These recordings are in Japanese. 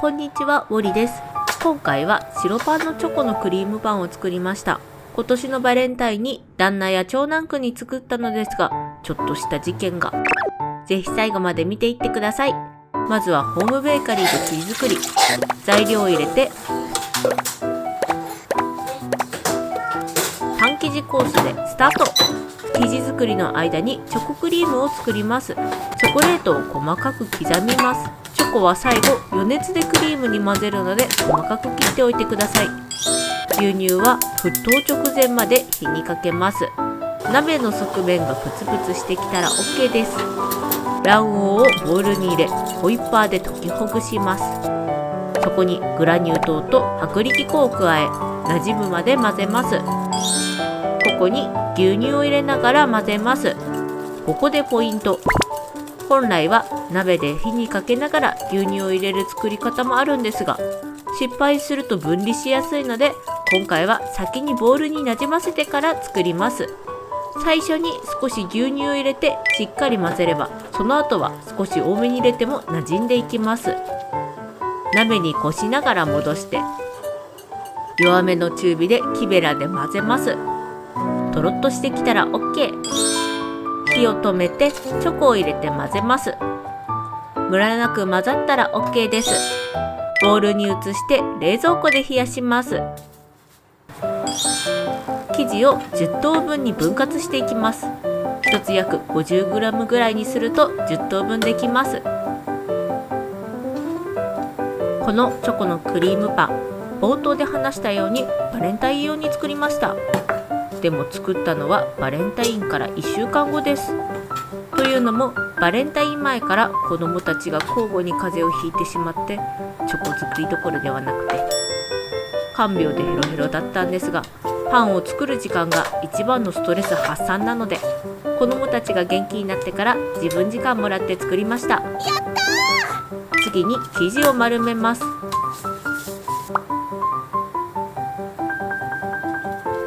こんにちは、ウォリです。今回は白パンのチョコのクリームパンを作りました。今年のバレンタインに旦那や長男くんに作ったのですが、ちょっとした事件が。ぜひ最後まで見ていってください。まずはホームベーカリーで生地作り。材料を入れて、パン生地コースでスタート。生地作りの間にチョコクリームを作ります。チョコレートを細かく刻みます。チョコは最後余熱でクリームに混ぜるので細かく切っておいてください。牛乳は沸騰直前まで火にかけます。鍋の側面がプツプツしてきたら OK です。卵黄をボウルに入れホイッパーで溶きほぐします。そこにグラニュー糖と薄力粉を加え馴染むまで混ぜます。ここに牛乳を入れながら混ぜます。ここでポイント。本来は鍋で火にかけながら牛乳を入れる作り方もあるんですが、失敗すると分離しやすいので、今回は先にボウルになじませてから作ります。最初に少し牛乳を入れてしっかり混ぜれば、その後は少し多めに入れても馴染んでいきます。鍋にこしながら戻して、弱めの中火で木べらで混ぜます。とろっとしてきたら OK。火を止めてチョコを入れて混ぜます。ムラなく混ざったら OK です。ボウルに移して冷蔵庫で冷やします。生地を10等分に分割していきます。1つ約 50g ぐらいにすると10等分できます。このチョコのクリームパン、冒頭で話したようにバレンタイン用に作りました。でも作ったのはバレンタインから1週間後です。というのもバレンタイン前から子どもたちが交互に風邪をひいてしまって、チョコ作りどころではなくて看病でヘロヘロだったんですが、パンを作る時間が一番のストレス発散なので、子どもたちが元気になってから自分時間もらって作りました。やったー！次に生地を丸めます。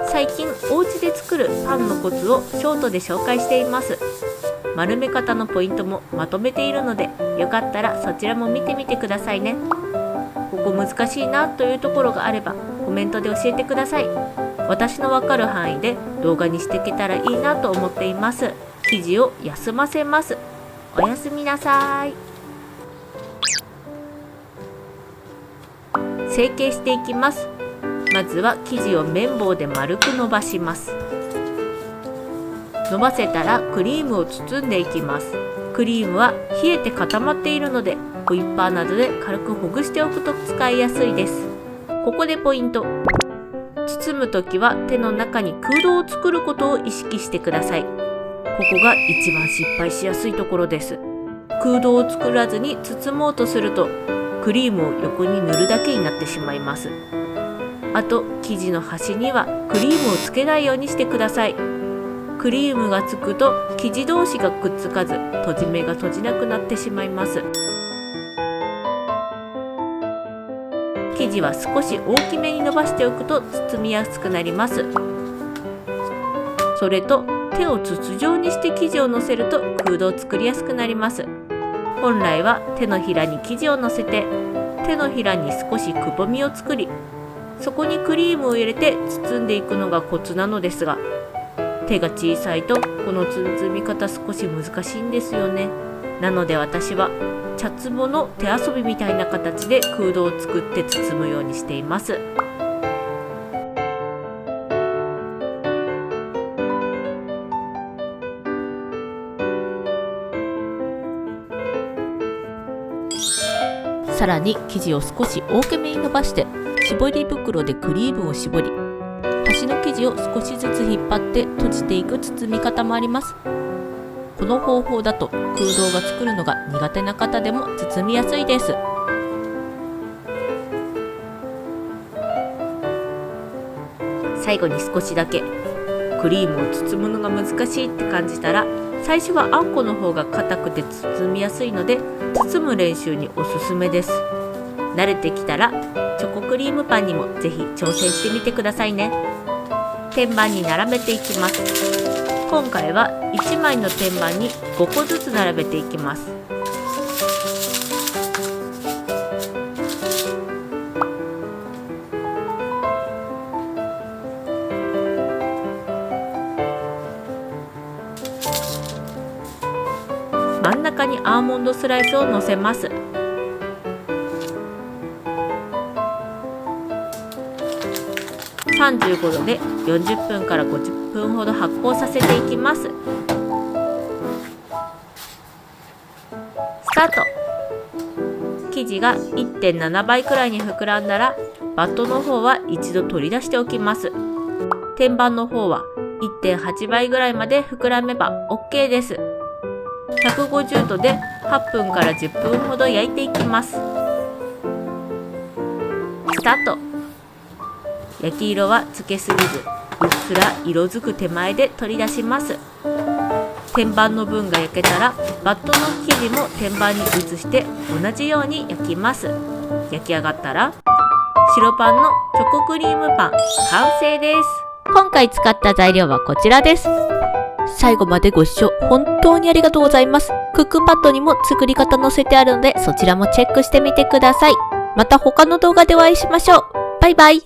最近お家で作るパンのコツをショートで紹介しています。丸め方のポイントもまとめているので、よかったらそちらも見てみてくださいね。ここ難しいなというところがあればコメントで教えてください。私のわかる範囲で動画にしていけたらいいなと思っています。生地を休ませます。おやすみなさい。成形していきます。まずは生地を綿棒で丸く伸ばします。伸ばせたらクリームを包んでいきます。クリームは冷えて固まっているので、ホイッパーなどで軽くほぐしておくと使いやすいです。ここでポイント。包むときは手の中に空洞を作ることを意識してください。ここが一番失敗しやすいところです。空洞を作らずに包もうとすると、クリームを横に塗るだけになってしまいます。あと生地の端にはクリームをつけないようにしてください。クリームがつくと生地同士がくっつかず、閉じ目が閉じなくなってしまいます。生地は少し大きめに伸ばしておくと包みやすくなります。それと手を筒状にして生地をのせると空洞を作りやすくなります。本来は手のひらに生地をのせて、手のひらに少しくぼみを作り、そこにクリームを入れて包んでいくのがコツなのですが、手が小さいとこの包み方少し難しいんですよね。なので私は茶壺の手遊びみたいな形で空洞を作って包むようにしています。さらに生地を少し大きめに伸ばして、絞り袋でクリームを絞り、端の生地を少しずつ引っ張って閉じていく包み方もあります。この方法だと空洞が作るのが苦手な方でも包みやすいです。最後に少しだけクリームを包むのが難しいって感じたら、最初はあんこの方が硬くて包みやすいので包む練習におすすめです。慣れてきたらチョコクリームパンにもぜひ挑戦してみてくださいね。天板に並べていきます。今回は1枚の天板に5個ずつ並べていきます。にアーモンドスライスをのせます。35度で40分から50分ほど発酵させていきます。スタート。生地が 1.7 倍くらいに膨らんだら、バットの方は一度取り出しておきます。天板の方は 1.8 倍ぐらいまで膨らめば OK です。150度で8分から10分ほど焼いていきます。スタート。焼き色はつけすぎず、うっすら色づく手前で取り出します。天板の分が焼けたら、バットの生地も天板に移して同じように焼きます。焼き上がったら、白パンのチョコクリームパン完成です。今回使った材料はこちらです。最後までご視聴本当にありがとうございます。クックパッドにも作り方載せてあるので、そちらもチェックしてみてください。また他の動画でお会いしましょう。バイバイ。